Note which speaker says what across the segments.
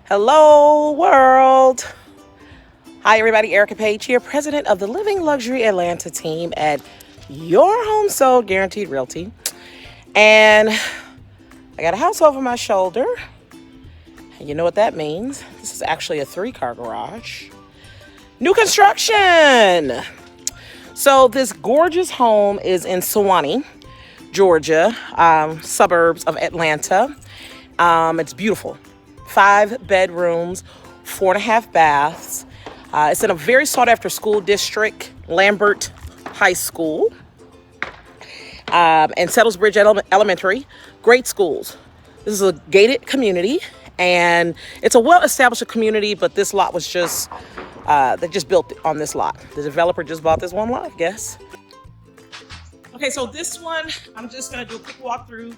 Speaker 1: Hello, world. Hi, everybody. ERIKA'S here, president of the Living Luxury Atlanta team at Your Home Sold Guaranteed Realty. And I got a house over my shoulder. And you know what that means? This is actually a 3-car garage. New construction. So this gorgeous home is in Suwanee, Georgia, suburbs of Atlanta. It's beautiful. 5 bedrooms, 4.5 baths. It's in a very sought-after school district, Lambert High School, and Settlesbridge Elementary. Great schools. This is a gated community, and it's a well-established community, but this lot was just, they just built on this lot. The developer just bought this one lot, I guess. Okay, so this one, I'm just gonna do a quick walkthrough.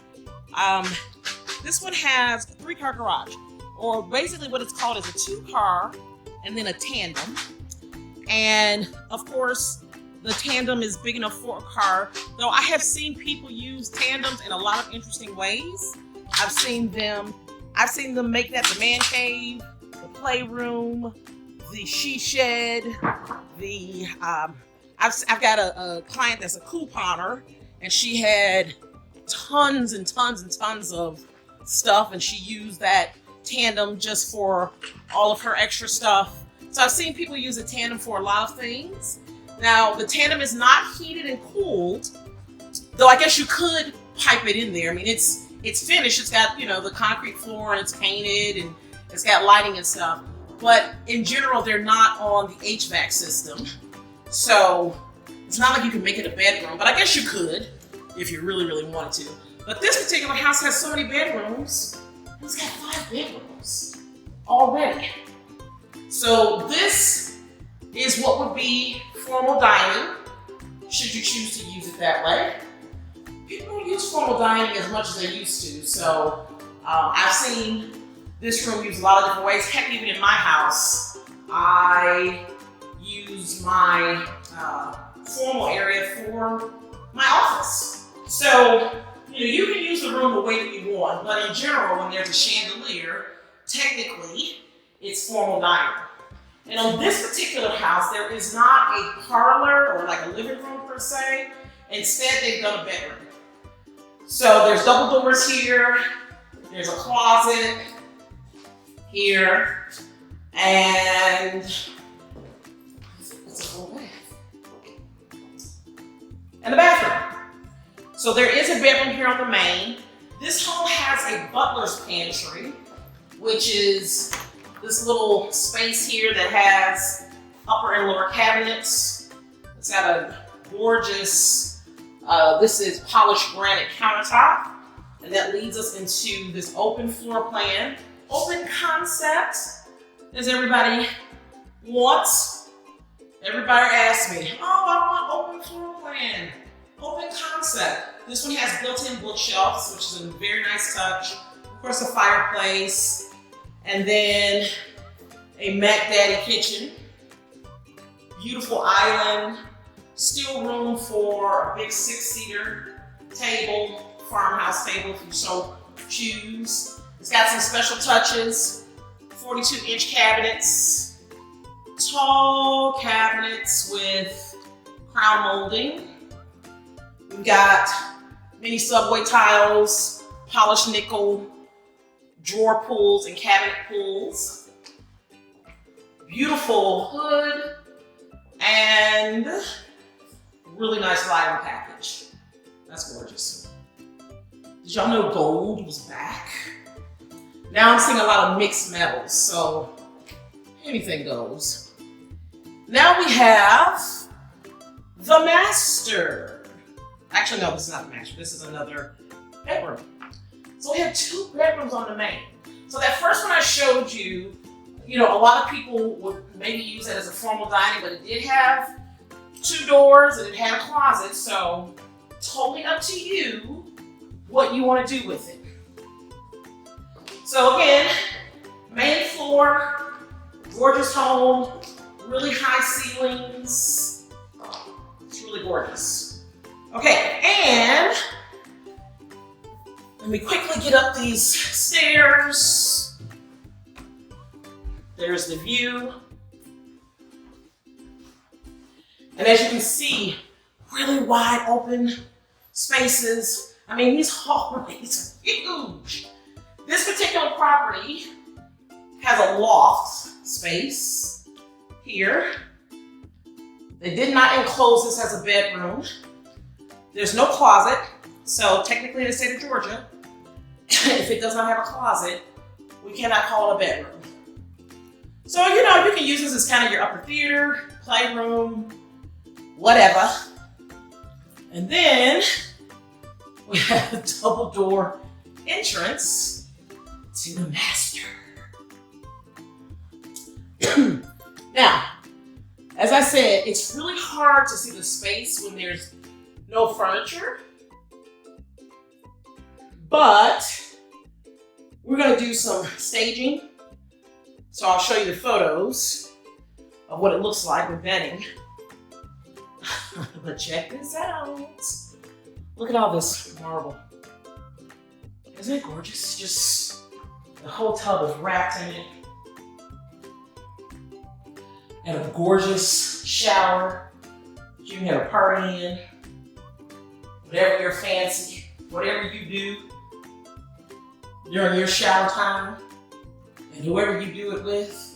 Speaker 1: This one has a 3-car garage, or basically what it's called is a 2-car and then a tandem. And of course, the tandem is big enough for a car, though I have seen people use tandems in a lot of interesting ways. I've seen them make that the man cave, the playroom, the she shed, the I've got a client that's a couponer, and she had tons and tons and tons of stuff, and she used that tandem just for all of her extra stuff. So I've seen people use a tandem for a lot of things. Now, the tandem is not heated and cooled, though I guess you could pipe it in there. I mean, it's finished. It's got, you know, the concrete floor, and it's painted, and it's got lighting and stuff. But in general, they're not on the HVAC system. So it's not like you can make it a bedroom, but I guess you could if you really, really wanted to. But this particular house has so many bedrooms. It's got 5 bedrooms already. So this is what would be formal dining, should you choose to use it that way. People don't use formal dining as much as they used to. So I've seen this room used a lot of different ways. Heck, even in my house, I use my formal area for my office. So, you know, you can use the room the way that you want, but in general, when there's a chandelier, technically, it's formal dining. And on this particular house, there is not a parlor or like a living room per se. Instead, they've done a bedroom. So there's double doors here, there's a closet here, and it's a full bath. And the bathroom. So there is a bedroom here on the main. This home has a butler's pantry, which is this little space here that has upper and lower cabinets. It's got a gorgeous, this is polished granite countertop, and that leads us into this open floor plan, open concept, as everybody wants. Everybody asks me, oh, I want open floor plan, open concept. This one has built-in bookshelves, which is a very nice touch. Of course, a fireplace, and then a Mac Daddy kitchen. Beautiful island, still room for a big 6-seater table, farmhouse table if you so choose. It's got some special touches, 42-inch cabinets, tall cabinets with crown molding. We've got mini subway tiles, polished nickel, drawer pulls and cabinet pulls. Beautiful hood and really nice lighting package. That's gorgeous. Did y'all know gold was back? Now I'm seeing a lot of mixed metals, so anything goes. Now we have the master. Actually, no, this is not the master. This is another bedroom. So we have 2 bedrooms on the main. So that first one I showed you, you know, a lot of people would maybe use it as a formal dining, but it did have 2 doors and it had a closet. So totally up to you what you want to do with it. So again, main floor, gorgeous home, really high ceilings. It's really gorgeous. Okay, and let me quickly get up these stairs. There's the view. And as you can see, really wide open spaces. I mean, these hallways are huge. This particular property has a loft space here. They did not enclose this as a bedroom. There's no closet. So technically in the state of Georgia, if it does not have a closet, we cannot call it a bedroom. So, you know, you can use this as kind of your upper theater, playroom, whatever. And then we have a double door entrance to the master. Now, as I said, it's really hard to see the space when there's no furniture, but we're gonna do some staging. So I'll show you the photos of what it looks like with bedding. But check this out. Look at all this marble. Isn't it gorgeous? Just the whole tub is wrapped in it. And a gorgeous shower that you can have a party in. Whatever your fancy, whatever you do during your shower time, and whoever you do it with,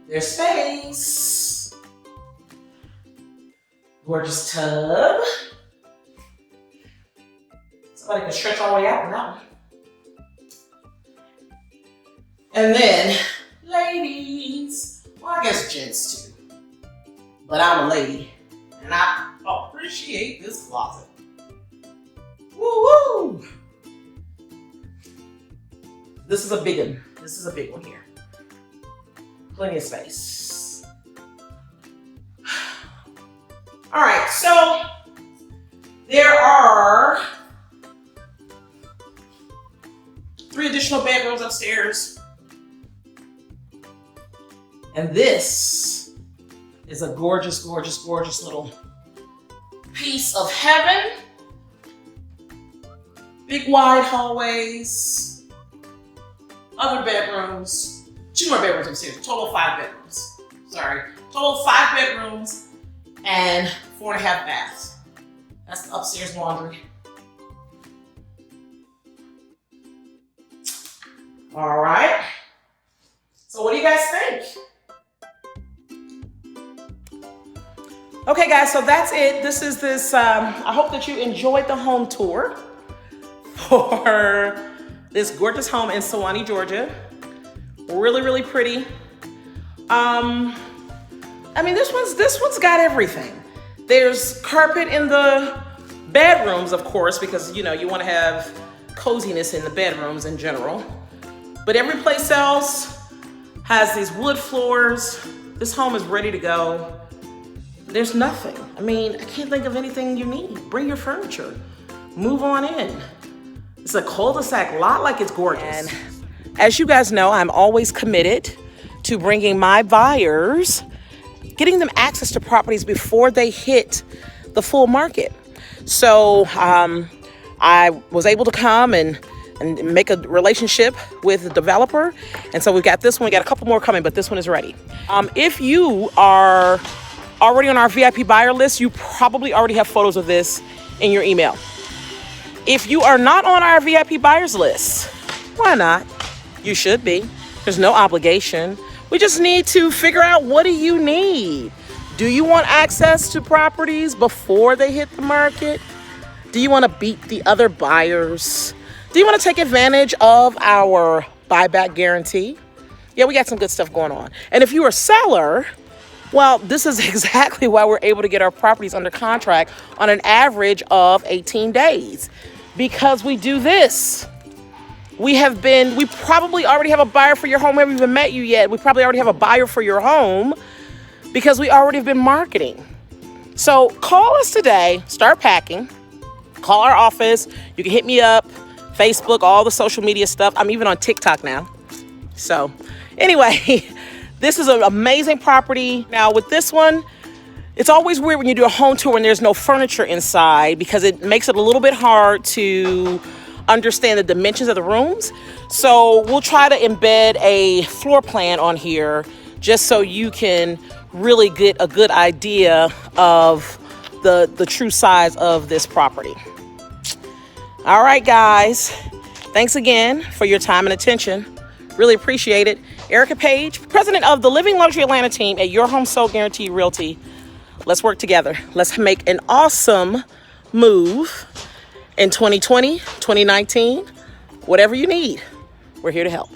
Speaker 1: there's space. Gorgeous tub. Somebody can stretch all the way out in that one. And then, ladies, well, I guess gents too, but I'm a lady, and I appreciate this closet. Woo-woo! This is a big one. This is a big one here. Plenty of space. All right, so there are 3 additional bedrooms upstairs. And this is a gorgeous, gorgeous, gorgeous little piece of heaven. Big wide hallways, other bedrooms, 2 more bedrooms upstairs, total of 5 bedrooms. Sorry, total of 5 bedrooms and 4.5 baths. That's the upstairs laundry. All right, so what do you guys think? Okay guys, so that's it. This is this, I hope that you enjoyed the home tour for this gorgeous home in Suwanee, Georgia. Really, really pretty. I mean, this one's got everything. There's carpet in the bedrooms, of course, because you know, you wanna have coziness in the bedrooms in general. But every place else has these wood floors. This home is ready to go. There's nothing. I mean, I can't think of anything you need. Bring your furniture. Move on in. It's a cul-de-sac lot, like it's gorgeous. And as you guys know, I'm always committed to bringing my buyers, getting them access to properties before they hit the full market. So I was able to come and make a relationship with the developer. And so we've got this one, we got a couple more coming, but this one is ready. If you are already on our VIP buyer list, you probably already have photos of this in your email. If you are not on our VIP buyers list, why not? You should be. There's no obligation. We just need to figure out, what do you need? Do you want access to properties before they hit the market? Do you want to beat the other buyers? Do you want to take advantage of our buyback guarantee? Yeah, we got some good stuff going on. And if you're a seller, well, this is exactly why we're able to get our properties under contract on an average of 18 days. Because we do this. We probably already have a buyer for your home. We haven't even met you yet. We probably already have a buyer for your home because we already have been marketing. So call us today, start packing, call our office. You can hit me up, Facebook, all the social media stuff. I'm even on TikTok now. So anyway, this is an amazing property. Now with this one, it's always weird when you do a home tour and there's no furniture inside because it makes it a little bit hard to understand the dimensions of the rooms. So we'll try to embed a floor plan on here just so you can really get a good idea of the true size of this property. All right, guys. Thanks again for your time and attention. Really appreciate it. Erika Page, president of the Living Luxury Atlanta team at Your Home Sold Guaranteed Realty. Let's work together. Let's make an awesome move in 2020, 2019, whatever you need. We're here to help.